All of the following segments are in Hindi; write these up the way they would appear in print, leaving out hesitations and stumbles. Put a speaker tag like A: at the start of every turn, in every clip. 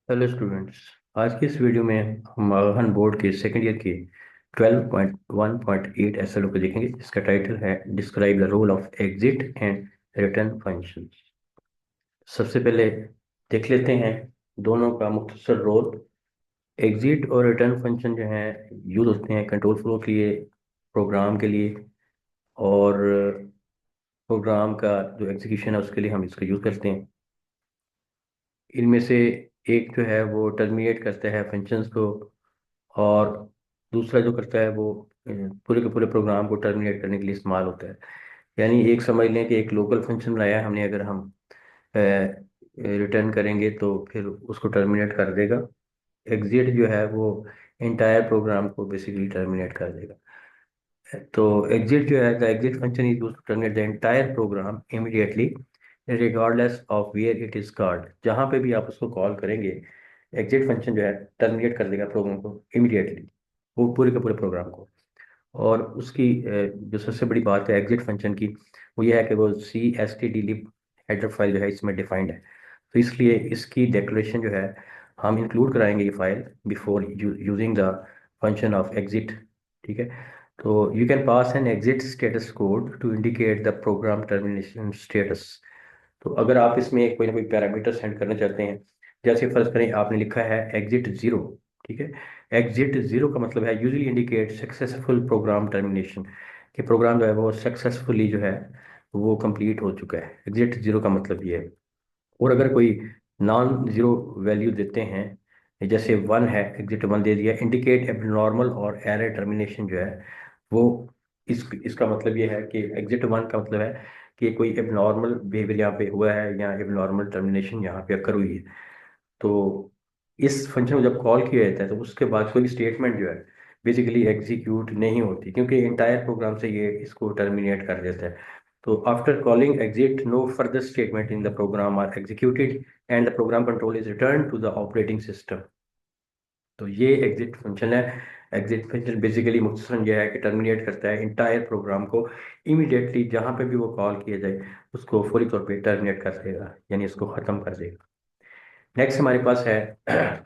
A: Hello students. आज की इस वीडियो में हम आगाहन बोर्ड के सेकेंड ईयर के 12.1.8 एसएलओ को देखेंगे। इसका टाइटल है describe the role of exit and return function. सबसे पहले देख लेते हैं दोनों का मुख्तसर रोल। एग्जिट और रिटर्न फंक्शन जो है यूज होते हैं कंट्रोल फ्लो के लिए, प्रोग्राम के लिए, और प्रोग्राम का जो एग्जीक्यूशन है उसके लिए हम इसका यूज करते हैं। इनमें से एक जो है वो टर्मिनेट करता है फंक्शंस को, और दूसरा जो करता है वो पूरे के पूरे प्रोग्राम को टर्मिनेट करने के लिए इस्तेमाल होता है। यानी एक समझ लें कि एक लोकल फंक्शन बनाया है हमने, अगर हम रिटर्न करेंगे तो फिर उसको टर्मिनेट कर देगा। एग्जिट जो है वो इंटायर प्रोग्राम को बेसिकली टर्मिनेट कर देगा। तो एग्जिट जो है, the exit function is used to terminate the entire program immediately regardless of where it is called. जहाँ पे भी आप उसको कॉल करेंगे, एग्जिट फंक्शन जो है टर्मिनेट कर देगा प्रोग्राम को इमीडिएटली, वो पूरे के पूरे प्रोग्राम को। और उसकी जो सबसे बड़ी बात है एग्जिट फंक्शन की, वो ये है कि वो CSTDLib हेडर फाइल जो है इसमें डिफाइंड है। तो इसलिए इसकी डेक्लेरेशन जो है हम इंक्लूड कराएंगे ये file before using the function of exit. ठीक है। तो you can pass an exit status code to indicate the program termination status. तो अगर आप इसमें कोई ना कोई पैरामीटर सेंड करना चाहते हैं, जैसे फर्ज करें आपने लिखा है एग्जिट जीरो। ठीक है। एग्जिट जीरो का मतलब है usually indicate successful program termination, कि प्रोग्राम जो है वो सक्सेसफुली जो है वो कंप्लीट हो चुका है। एग्जिट जीरो का मतलब ये है। और अगर कोई नॉन जीरो वैल्यू देते हैं, जैसे वन है, एग्जिट वन दे दिया, इंडिकेट एबनॉर्मल और एरर टर्मिनेशन जो है वो इसका मतलब ये है कि एग्जिट वन का मतलब है कि कोई एबनॉर्मल बिहेवियर यहाँ पे हुआ है या एबनॉर्मल टर्मिनेशन यहाँ पे अकर हुई है। तो इस फंक्शन को जब कॉल किया जाता है तो उसके बाद कोई स्टेटमेंट जो है बेसिकली एग्जीक्यूट नहीं होती, क्योंकि इंटायर प्रोग्राम से ये इसको टर्मिनेट कर देता है। तो after calling exit no further statement in the program are executed and the program control is return to the operating system. तो ये एग्जिट फंक्शन है। एग्जिट फंक्शन बेसिकली मुख्तसरन ये है कि टर्मिनेट करता है इंटायर प्रोग्राम को इमीडिएटली, जहाँ पे भी वो कॉल किया जाए उसको फौरी तौर पे टर्मिनेट कर देगा, यानी इसको ख़त्म कर देगा। नेक्स्ट हमारे पास है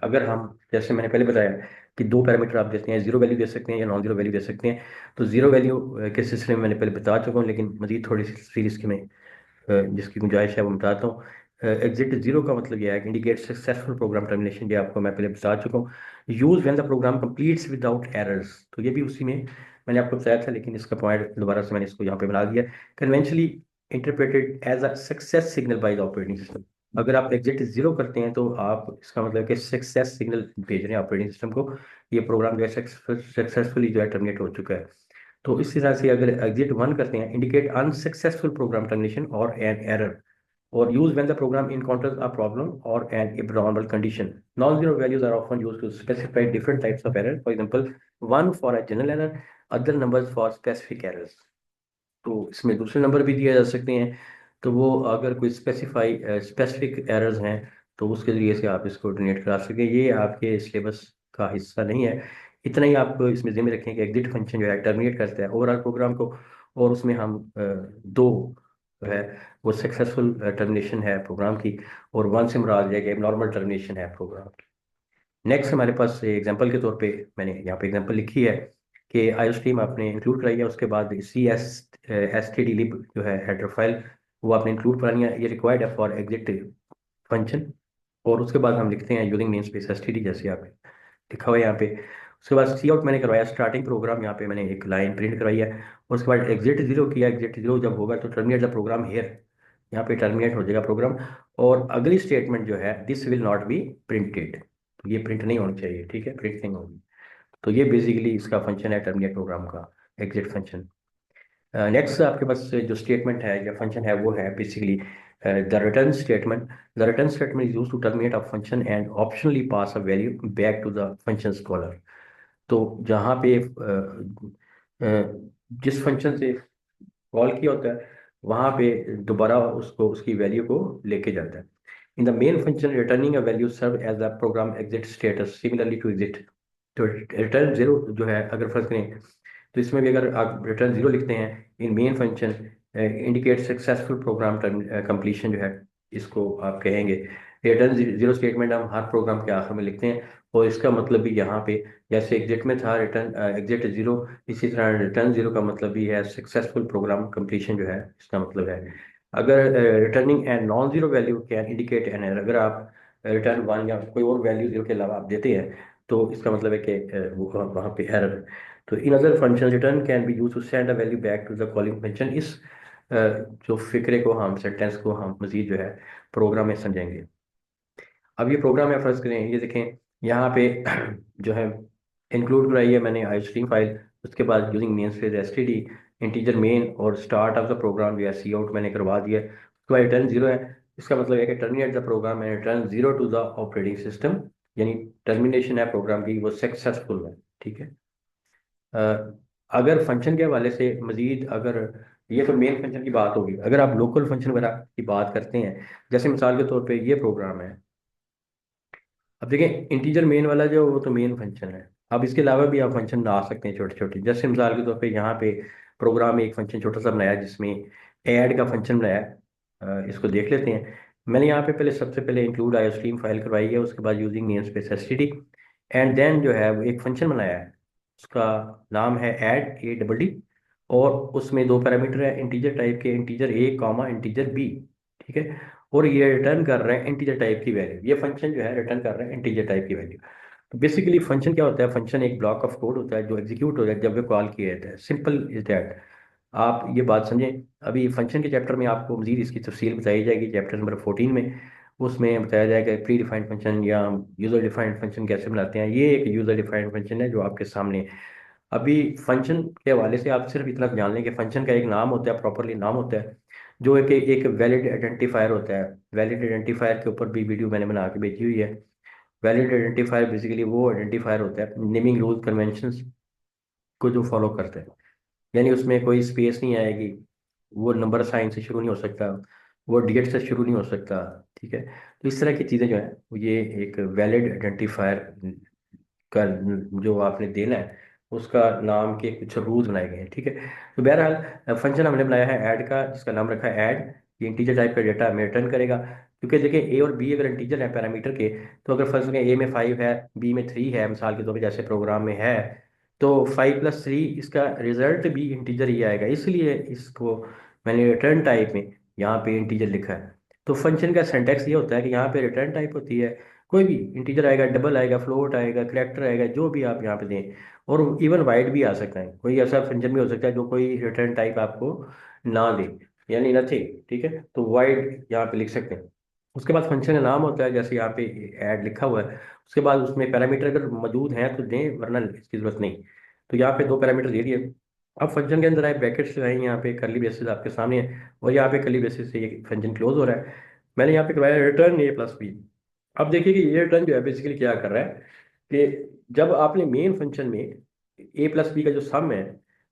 A: अगर हम, जैसे मैंने पहले बताया कि दो पैरामीटर आप देते हैं, जीरो वैल्यू दे सकते हैं या नॉन जीरो वैल्यू दे सकते हैं। तो जीरो वैल्यू के सिलसिले में मैंने पहले बता चुका हूँ, लेकिन मजीद थोड़ी सी सीरीज की मैं जिसकी गुंजाइश है वो बताता हूँ। एग्जिट जीरो का मतलब यह है कि इंडिकेट सक्सेसफुल प्रोग्राम टर्मिनेशन, ये आपको मैं पहले बता चुका हूँ। Use when the program completes without errors, तो ये भी उसी में मैंने आपको बताया था, लेकिन इसका पॉइंट दोबारा से मैंने इसको यहाँ पे बना दिया। Conventionally interpreted as a success signal by the operating system. अगर आप एग्जिट जीरो करते हैं तो आप इसका मतलब कि सक्सेस सिग्नल भेज रहे हैं ऑपरेटिंग सिस्टम को, ये प्रोग्राम जो है सक्सेसफुली जो है टर्मिनेट हो चुका है। तो इस तरह से अगर एग्जिट वन करते हैं, इंडिकेट अनसक्सेसफुल प्रोग्राम टर्मिनेशन और an error, or use when the program encounters a problem or an abnormal condition. Non-zero values are often used to specify different types of error. For example, one for a general error, other numbers for specific errors. तो इसमें दूसरे नंबर भी दिए जा सकते हैं। तो वो अगर कोई स्पेसिफिक एरर्स हैं तो उसके ज़रिए से आप इसको डोनेट करा सकें। ये आपके सिलेबस का हिस्सा नहीं है। इतना ही आप इसमें ज़िम्मे रखें कि एग्जिट फंक्शन जो है टर्मिनेट करता है ओवरऑल प्रोग्राम को, और उसमें हम दो जो है वो सक्सेसफुल टर्मिनेशन है प्रोग्राम की, और वन से मुराद है कि नॉर्मल टर्मिनेशन है प्रोग्राम की। नेक्स्ट हमारे पास एग्जांपल के तौर पे मैंने यहाँ पे एग्जांपल लिखी है कि आईओस्ट्रीम आपने इंक्लूड कराई है, उसके बाद CSTDLib जो है हेडर फाइल वो आपने इंक्लूड करानी है, ये रिक्वायर्ड है फॉर एग्जिट फंक्शन। और उसके बाद हम लिखते हैं यूजिंग नेम स्पेस एसटीडी, जैसे आप लिखा हुआ है यहाँ पे। उसके बाद सी आउट मैंने करवाया स्टार्टिंग प्रोग्राम, यहाँ पे मैंने एक लाइन प्रिंट करवाई है। और उसके बाद एग्जिट जीरो किया, एग्जिट जीरो जब होगा तो टर्मिनेट द प्रोग्राम हेयर, यहाँ पे टर्मिनेट हो जाएगा प्रोग्राम। और अगली स्टेटमेंट जो है this will not be printed, तो ये प्रिंट नहीं होनी चाहिए। ठीक है, प्रिंट नहीं होगी। तो ये बेसिकली इसका फंक्शन है टर्मिनेट प्रोग्राम का, एग्जिट फंक्शन। नेक्स्ट आपके पास जो स्टेटमेंट है या फंक्शन है वो है basically the return statement. The return statement is used to terminate a function and optionally pass a value back to the function caller. तो जहाँ पे जिस फंक्शन से कॉल किया होता है वहाँ पे दोबारा उसको उसकी वैल्यू को लेके जाता है। In the main function returning a value serve as the program exit status similarly to exit. तो रिटर्न जीरो जो है अगर फर्ज करें तो इसमें भी अगर आप रिटर्न जीरो लिखते हैं in main function indicate successful program completion जो है, इसको आप कहेंगे। रिटर्न जीरो स्टेटमेंट हम हर प्रोग्राम के आखिर में लिखते हैं, और इसका मतलब भी यहाँ पे जैसे एग्जिट में था रिटर्न एग्जिट जीरो, इसी तरह रिटर्न जीरो का मतलब भी है सक्सेसफुल प्रोग्राम कंप्लीशन जो है इसका मतलब है। अगर returning and non zero value can indicate an error, अगर आप रिटर्न वन या कोई और वैल्यू जीरो के अलावा आप देते हैं तो इसका मतलब है कि वहाँ पे एरर है। तो in other function return can be use to send a value back to the calling function. इस जो फिक्रे को हम सेंटेंस को हम मजीद जो है प्रोग्राम में समझेंगे। अब ये प्रोग्राम है, फर्ज करें ये देखें यहाँ पे जो है इंक्लूड कराई है मैंने आई स्ट्रीम फाइल, उसके बाद using main space STD integer main और स्टार्ट ऑफ द प्रोग्राम जो है सी आउट मैंने करवा दिया है। उसके बाद रिटर्न जीरो है, इसका मतलब है कि terminate the program and return zero to the operating system, यानी टर्मिनेशन है प्रोग्राम की वो सक्सेसफुल है। ठीक है। अ, अगर फंक्शन के हवाले से मजीद, अगर ये तो मेन फंक्शन की बात होगी, अगर आप लोकल फंक्शन वगैरह की बात करते हैं, जैसे मिसाल के तौर पे ये प्रोग्राम है, अब देखें इंटीजर मेन वाला जो वो तो मेन फंक्शन है। अब इसके अलावा भी आप फंक्शन बना सकते हैं छोटे छोटे, जैसे मिसाल के तौर पे यहाँ पे प्रोग्राम में एक फंक्शन छोटा सा बनाया जिसमें ऐड का फंक्शन बनाया है। इसको देख लेते हैं। मैंने यहाँ पे पहले सबसे पहले इंक्लूड आई स्ट्रीम फाइल करवाई है, उसके बाद using name space STD and then जो है वो एक फंक्शन बनाया है, उसका नाम है ऐड ए डबल डी, और उसमें दो पैरामीटर है इंटीजर टाइप के, integer a comma integer B. ठीक है। और ये रिटर्न कर रहे हैं इंटीजर टाइप की वैल्यू, ये फंक्शन जो है रिटर्न कर रहे हैं इंटीजर टाइप की वैल्यू। तो बेसिकली फंक्शन क्या होता है, फंक्शन एक ब्लॉक ऑफ कोड होता है जो एग्जीक्यूट होता है जब वो कॉल किया जाता है, सिंपल इज दैट। आप ये बात समझें। अभी फंक्शन के चैप्टर में आपको मजीद इसकी तफसील बताई जाएगी, चैप्टर नंबर 14 में। उसमें बताया जाएगा प्री डिफाइंड फंक्शन या यूजर डिफाइंड फंक्शन कैसे बनाते हैं। ये एक यूजर डिफाइंड फंक्शन है जो आपके सामने है। अभी फंक्शन के हवाले से आप सिर्फ इतना जान लें कि फंक्शन का एक नाम होता है, प्रॉपरली नाम होता है, जो एक वैलिड आइडेंटिफायर होता है। वैलिड आइडेंटिफायर के ऊपर भी वीडियो मैंने बना के भेजी हुई है। वैलिड आइडेंटिफायर बेसिकली वो आइडेंटिफायर होता है नेमिंग रूल कन्वेंशंस को जो फॉलो करते हैं, यानी उसमें कोई स्पेस नहीं आएगी, वो नंबर साइन से शुरू नहीं हो सकता, वो डिजिट से शुरू नहीं हो सकता। ठीक है। तो इस तरह की चीज़ें जो है वो ये एक वैलिड आइडेंटिफायर का जो आपने देना है उसका नाम के कुछ रूल्स बनाए गए हैं। ठीक है। तो बहरहाल फंक्शन हमने बनाया है ऐड का, जिसका नाम रखा है ऐड। ये इंटीजर टाइप का डेटा हमें रिटर्न करेगा, क्योंकि देखिए ए और बी अगर इंटीजर है पैरामीटर के, तो अगर फर्स्ट में ए में 5 है, बी में 3 है, मिसाल के तौर पे जैसे प्रोग्राम में है, तो 5 + 3 इसका रिजल्ट भी इंटीजर ही आएगा, इसलिए इसको मैंने रिटर्न टाइप में यहाँ पे इंटीजर लिखा है। तो फंक्शन का सिंटैक्स ये होता है कि यहाँ पे रिटर्न टाइप होती है, कोई भी इंटीजर आएगा, डबल आएगा, फ्लोट आएगा, करैक्टर आएगा, जो भी आप यहाँ पे दें। और इवन वाइड भी आ सकता है, कोई ऐसा फंक्शन भी हो सकता है जो कोई रिटर्न टाइप आपको ना दे, यानी नथिंग। ठीक है। तो वाइड यहाँ पे लिख सकते हैं। उसके बाद फंक्शन का नाम होता है, जैसे यहाँ पे ऐड लिखा हुआ है, उसके बाद उसमें पैरामीटर अगर मौजूद हैं तो दें, वरना इसकी जरूरत नहीं। तो यहाँ पे दो पैरामीटर दे दिए। अब फंक्शन के अंदर आए ब्रैकेट्स लगाए, यहाँ पे करली बेसिस आपके सामने है, और यहाँ पे करली बेसिस से ये फंक्शन क्लोज हो रहा है। मैंने यहाँ पे करवाया रिटर्न A+B। अब देखिए कि ये रिटर्न जो है बेसिकली क्या कर रहा है कि जब आपने मेन फंक्शन में A+B का जो सम है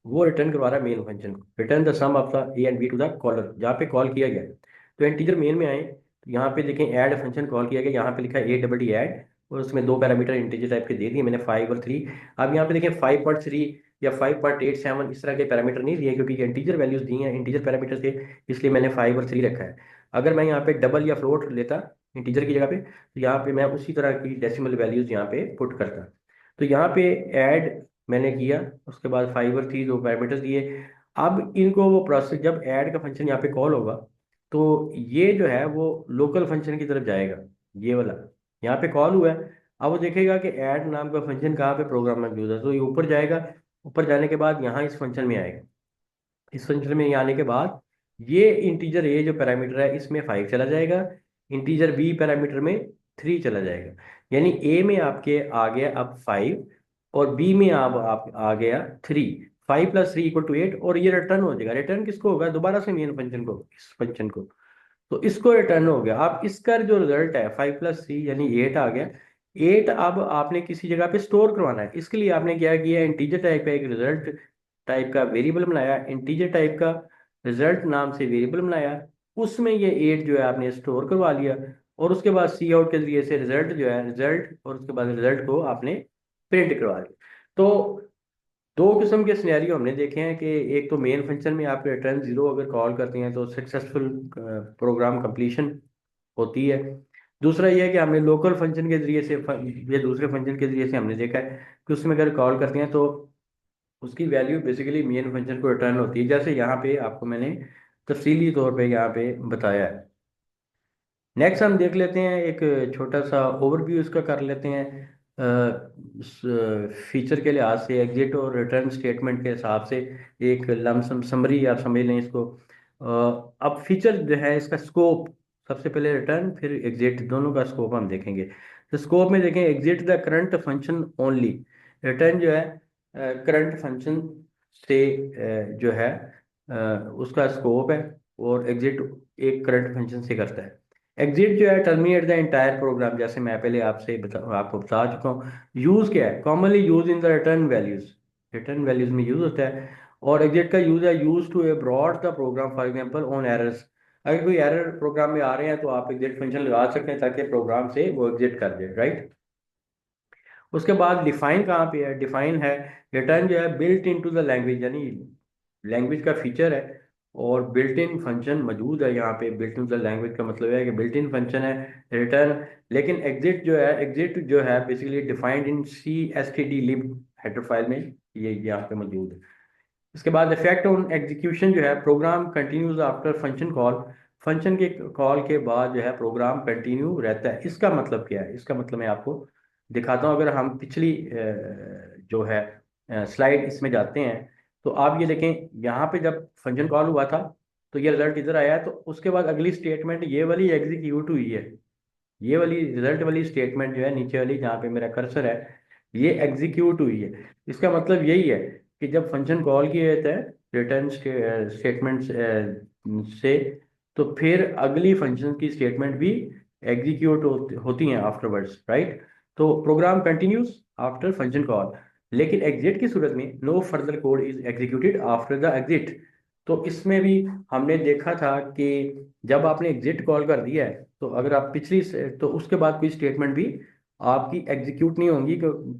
A: वो रिटर्न करवा रहा है मेन फंक्शन को, return the sum of the A and B to the caller, जहाँ पे कॉल किया गया है। तो इंटीजर मेन में आए तो यहाँ पे देखें ऐड फंक्शन कॉल किया गया, यहाँ पे लिखा है A+D ऐड, और उसमें दो पैरामीटर इंटीजर टाइप के दे दिए मैंने 5 और 3। अब यहाँ पे देखें 5.3 या 5.87 इस तरह के पैरामीटर नहीं दिए, क्योंकि इंटीजर वैल्यूज दी हैं, इंटीजर पैरामीटर थे, इसलिए मैंने 5 और 3 रखा है। अगर मैं यहाँ पे डबल या फ्लोट लेता इंटीजर की जगह पे, तो यहाँ पे मैं उसी तरह की डेसिमल वैल्यूज यहाँ पे पुट करता। तो यहाँ पे ऐड मैंने किया, उसके बाद 5 और 3 दो पैरामीटर्स दिए। अब इनको वो प्रोसेस, जब ऐड का फंक्शन यहाँ पे कॉल होगा तो ये जो है वो लोकल फंक्शन की तरफ जाएगा, ये वाला यहाँ पे कॉल हुआ है। अब वो देखेगा कि ऐड नाम का फंक्शन कहाँ पे प्रोग्राम में मौजूद है, तो ये ऊपर जाएगा, ऊपर जाने के बाद यहाँ इस फंक्शन में आएगा। इस फंक्शन में आने के बाद ये इंटीजर ए जो पैरामीटर है इसमें 5 चला जाएगा, इंटीजर बी पैरामीटर में 3 चला जाएगा, यानी ए में आपके आ गया अब 5, और बी में अब आप आ गया 3। 5 + 3 = 8, और ये रिटर्न हो जाएगा। रिटर्न किसको होगा, दोबारा से मेन फंक्शन को, इस फंक्शन को। तो इसको रिटर्न हो गया। अब इसका जो रिजल्ट है 5 + 3 यानी 8 आ गया। 8 अब आपने किसी जगह पे स्टोर करवाना है, इसके लिए आपने क्या किया, इंटीजर टाइप का एक रिजल्ट टाइप का वेरिएबल बनाया, इंटीजर टाइप का रिजल्ट नाम से वेरिएबल बनाया, उसमें ये 8 जो है आपने स्टोर करवा लिया, और उसके बाद सी आउट के जरिए से रिजल्ट जो है रिजल्ट, और उसके बाद रिजल्ट को आपने प्रिंट करवा लिया। तो दो किस्म के सिनेरियो हमने देखे हैं कि एक तो मेन फंक्शन में आप रिटर्न जीरो अगर कॉल करते हैं तो सक्सेसफुल प्रोग्राम कंप्लीशन, होती है। दूसरा ये है कि हमने लोकल फंक्शन के जरिए से या दूसरे फंक्शन के जरिए से हमने देखा है कि उसमें अगर कॉल करते हैं तो उसकी वैल्यू बेसिकली मेन फंक्शन को रिटर्न होती है, जैसे यहाँ पे आपको मैंने तफसीली तौर पे यहाँ पे बताया है। नेक्स्ट हम देख लेते हैं, एक छोटा सा ओवरव्यू इसका कर लेते हैं। फीचर के लिहाज से एग्जिट और रिटर्न स्टेटमेंट के हिसाब से एक लमसम समरी आप समझ लें इसको। अब फीचर जो है इसका स्कोप, सबसे पहले रिटर्न फिर एग्जिट, दोनों का स्कोप हम देखेंगे। तो स्कोप में देखें, exit the current function only. Return जो है करंट फंक्शन से जो है उसका स्कोप है, और एग्जिट एक करंट फंक्शन से करता है। एग्जिट जो है टर्मिनेट द इंटायर प्रोग्राम, जैसे मैं पहले आपको बता चुका हूँ। यूज क्या है, commonly use in the return values, return values में यूज होता है। और एग्जिट का यूज है use to abort the program, for example on errors. अगर कोई एरर प्रोग्राम में आ रहे हैं तो आप एग्जिट फंक्शन लगा सकते हैं ताकि प्रोग्राम से वो एग्जिट कर दे, राइट। उसके बाद डिफाइन कहाँ पे है, डिफाइन है रिटर्न जो है बिल्ट इनटू द लैंग्वेज, यानी लैंग्वेज का फीचर है और बिल्ट इन फंक्शन मौजूद है यहाँ पे। बिल्ट इन द लैंग्वेज का मतलब है कि बिल्ट इन फंक्शन है रिटर्न। लेकिन एग्जिट जो है, एग्जिट जो है basically defined in CSTD lib header file में, ये यहाँ पे मौजूद है। इसके बाद इफेक्ट ऑन एग्जीक्यूशन जो है, program continues after function call. Function के कॉल के बाद जो है प्रोग्राम कंटिन्यू रहता है। इसका मतलब क्या है, इसका मतलब मैं आपको दिखाता हूँ। अगर हम पिछली जो है स्लाइड इसमें जाते हैं तो आप ये देखें, यहाँ पे जब फंक्शन कॉल हुआ था तो ये रिजल्ट इधर आया है, तो उसके बाद अगली स्टेटमेंट ये वाली एग्जीक्यूट हुई है। ये वाली रिजल्ट वाली स्टेटमेंट जो है नीचे वाली जहाँ पे मेरा कर्सर है, ये एग्जीक्यूट हुई है। इसका मतलब यही है कि जब फंक्शन कॉल किया जाता है रिटर्न स्टेटमेंट से, तो फिर अगली फंक्शन की स्टेटमेंट भी एग्जीक्यूट होती हैं आफ्टरवर्ड्स, राइट। तो program continues after function call, लेकिन एग्जिट की सूरत में no further code is executed after the exit. तो इसमें भी हमने देखा था कि जब आपने एग्जिट कॉल कर दिया है तो अगर आप तो उसके बाद कोई स्टेटमेंट भी आपकी एग्जीक्यूट नहीं होंगी,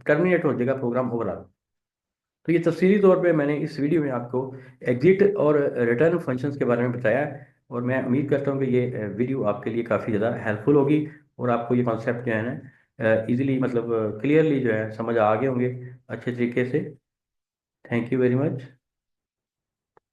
A: टर्मिनेट हो जाएगा प्रोग्राम ओवरऑल। तो ये तफसीली तौर पे मैंने इस वीडियो में आपको एग्जिट और रिटर्न फंक्शंस के बारे में बताया है, और मैं उम्मीद करता हूँ कि ये वीडियो आपके लिए काफ़ी ज़्यादा हेल्पफुल होगी और आपको ये कॉन्सेप्ट जो है ना इजीली मतलब क्लियरली जो है समझ आ गए होंगे अच्छे तरीके से। Thank you very much.